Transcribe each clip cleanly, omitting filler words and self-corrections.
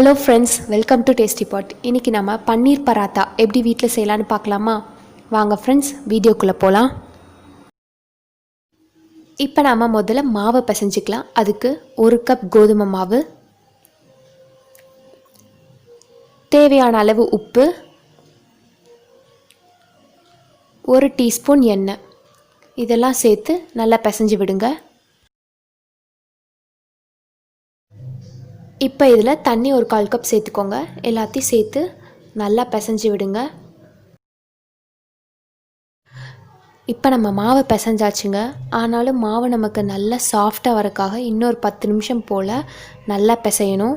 Hello friends, welcome to tasty pot. இன்றைக்கி நம்ம பன்னீர் பராத்தா எப்படி வீட்டில் செய்யலான்னு பார்க்கலாமா? வாங்க ஃப்ரெண்ட்ஸ், வீடியோக்குள்ளே போகலாம். இப்போ நம்ம முதல்ல மாவை பிசைஞ்சிக்கலாம். அதுக்கு 1 கப் கோதுமை மாவு, தேவையான அளவு உப்பு, 1 டீஸ்பூன் எண்ணெய், இதெல்லாம் சேர்த்து நல்லா பிசைஞ்சு விடுங்க. இப்போ இதில் தண்ணி 1/4 கப் சேர்த்துக்கோங்க. எல்லாத்தையும் சேர்த்து நல்லா பிசைஞ்சு விடுங்க. இப்போ நம்ம மாவை பிசைஞ்சாச்சுங்க. ஆனாலும் மாவு நமக்கு நல்லா சாஃப்டாக வரக்காக இன்னொரு 10 நிமிஷம் போல் நல்லா பிசையணும்.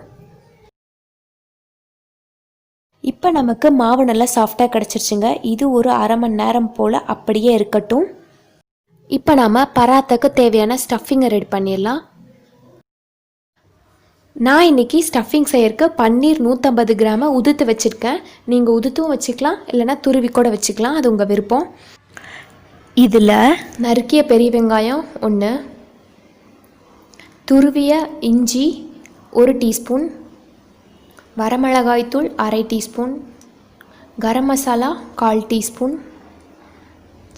இப்போ நமக்கு மாவு நல்லா சாஃப்டாக கிடச்சிருச்சுங்க. இது ஒரு அரை மணி நேரம் போல் அப்படியே இருக்கட்டும். இப்போ நம்ம பராத்தாக்கு தேவையான ஸ்டஃபிங்கை ரெடி பண்ணிடலாம். நான் இன்றைக்கி ஸ்டஃபிங் செய்யறதுக்கு பன்னீர் 150 கிராமை உதுத்து வச்சுருக்கேன். நீங்கள் உதுத்தும் வச்சுக்கலாம், இல்லைனா துருவி கூட வச்சுக்கலாம், அது உங்கள் விருப்பம். இதில் நறுக்கிய பெரிய வெங்காயம் 1, துருவிய இஞ்சி 1 டீஸ்பூன், வரமிளகாய்த்தூள் அரை teaspoon, garam masala 1/4 teaspoon,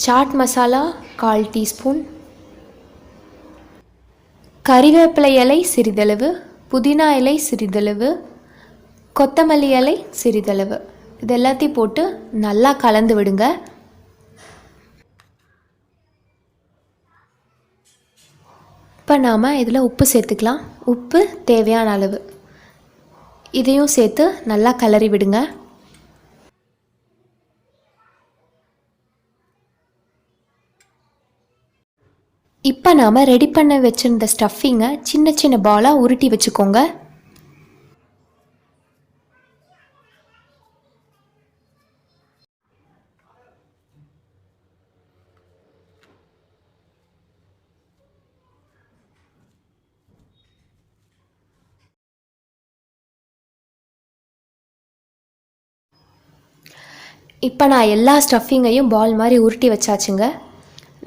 chaat masala 1/4 teaspoon, கறிவேப்பிலை இலை சிறிதளவு, புதினா இலை சிறிதளவு, கொத்தமல்லி இலை சிறிதளவு, இது எல்லாத்தையும் போட்டு நல்லா கலந்து விடுங்க. இப்போ நாம் இதில் உப்பு சேர்த்துக்கலாம். உப்பு தேவையான அளவு, இதையும் சேர்த்து நல்லா கிளறி விடுங்க. இப்போ நாம் ரெடி பண்ண வச்சுருந்த ஸ்டஃபிங்கை சின்ன சின்ன பாலாக உருட்டி வச்சுக்கோங்க. இப்போ நான் எல்லா ஸ்டஃபிங்கையும் பால் மாதிரி உருட்டி வச்சாச்சுங்க.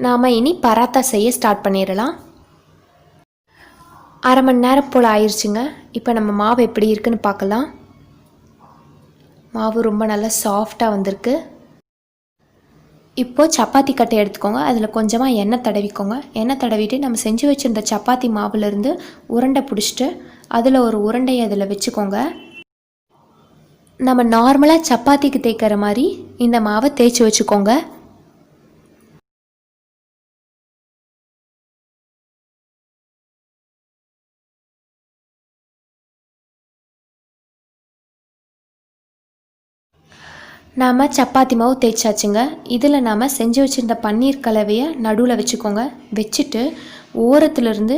நாம் இனி பராத்தா செய்ய ஸ்டார்ட் பண்ணிடலாம். அரை மணி நேரம் போல் ஆயிடுச்சுங்க. இப்போ நம்ம மாவு எப்படி இருக்குன்னு பார்க்கலாம். மாவு ரொம்ப நல்லா சாஃப்டாக வந்திருக்கு. இப்போது சப்பாத்தி கட்டை எடுத்துக்கோங்க. அதில் கொஞ்சமாக எண்ணெய் தடவிக்கோங்க. எண்ணெய் தடவிட்டு நம்ம செஞ்சு வச்சுருந்த சப்பாத்தி மாவுலேருந்து உருண்டை பிடிச்சிட்டு அதில் ஒரு உருண்டையை அதில் வச்சுக்கோங்க. நம்ம நார்மலாக சப்பாத்திக்கு தேய்க்கிற மாதிரி இந்த மாவை தேய்ச்சி வச்சுக்கோங்க. நாம் சப்பாத்தி மாவு தேய்ச்சாச்சுங்க. இதில் நாம் செஞ்சு வச்சுருந்த பன்னீர் கலவையை நடுவில் வச்சுக்கோங்க. வச்சுட்டு ஓரத்துலேருந்து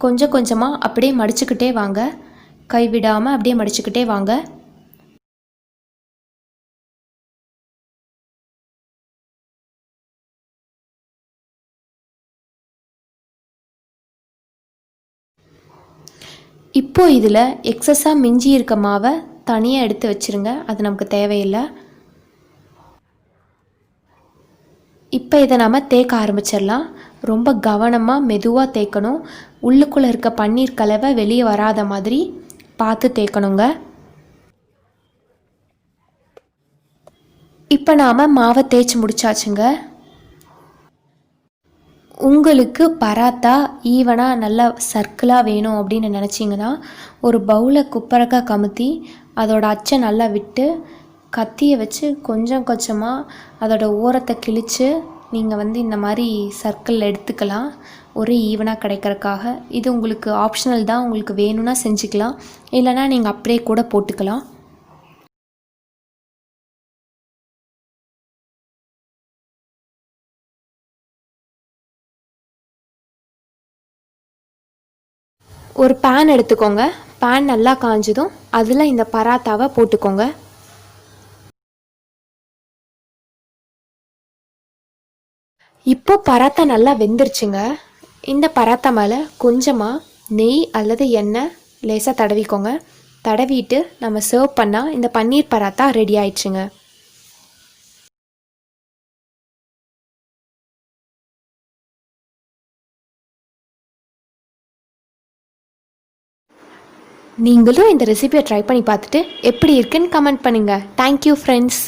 கொஞ்சம் கொஞ்சமாக அப்படியே மடிச்சுக்கிட்டே வாங்க. கைவிடாமல் அப்படியே மடிச்சுக்கிட்டே வாங்க. இப்போது இதில் எக்ஸஸாக மிஞ்சி இருக்க மாவை தனியாக எடுத்து வச்சுருங்க. அது நமக்கு தேவையில்லை. இப்போ இதை நம்ம தேய்க்க ஆரம்பிச்சிடலாம். ரொம்ப கவனமாக மெதுவாக தேய்க்கணும். உள்ளுக்குள்ளே இருக்க பன்னீர் கலவை வெளியே வராத மாதிரி பார்த்து தேய்க்கணுங்க. இப்போ நாம் மாவை தேய்ச்சி முடிச்சாச்சுங்க. உங்களுக்கு பராத்தா ஈவனாக நல்லா சர்க்கிளாக வேணும் அப்படின்னு நினச்சிங்கன்னா ஒரு பவுலை குப்பரக்காக கமுத்தி அதோட அச்சை நல்லா விட்டு கத்தியை வச்சு கொஞ்சம் கொஞ்சமாக அதோட ஓரத்தை கிழித்து நீங்கள் இந்த மாதிரி சர்க்கிள் எடுத்துக்கலாம், ஒரே ஈவனாக கிடைக்கிறதுக்காக. இது உங்களுக்கு ஆப்ஷனல் தான், உங்களுக்கு வேணும்னா செஞ்சுக்கலாம், இல்லைனா நீங்கள் அப்படியே கூட போட்டுக்கலாம். ஒரு பேன் எடுத்துக்கோங்க. பேன் நல்லா காஞ்சதும் அதில் இந்த பராத்தாவை போட்டுக்கோங்க. இப்போ பராத்தா நல்லா வெந்துருச்சுங்க. இந்த பராத்தா மேலே கொஞ்சமாக நெய் அல்லது எண்ணெய் லேசாக தடவிக்கோங்க. தடவிட்டு நம்ம சர்வ் பண்ணால் இந்த பன்னீர் பராத்தா ரெடி ஆயிடுச்சுங்க. நீங்களும் இந்த ரெசிபியை ட்ரை பண்ணி பார்த்துட்டு எப்படி இருக்குன்னு கமெண்ட் பண்ணுங்கள். Thank you friends.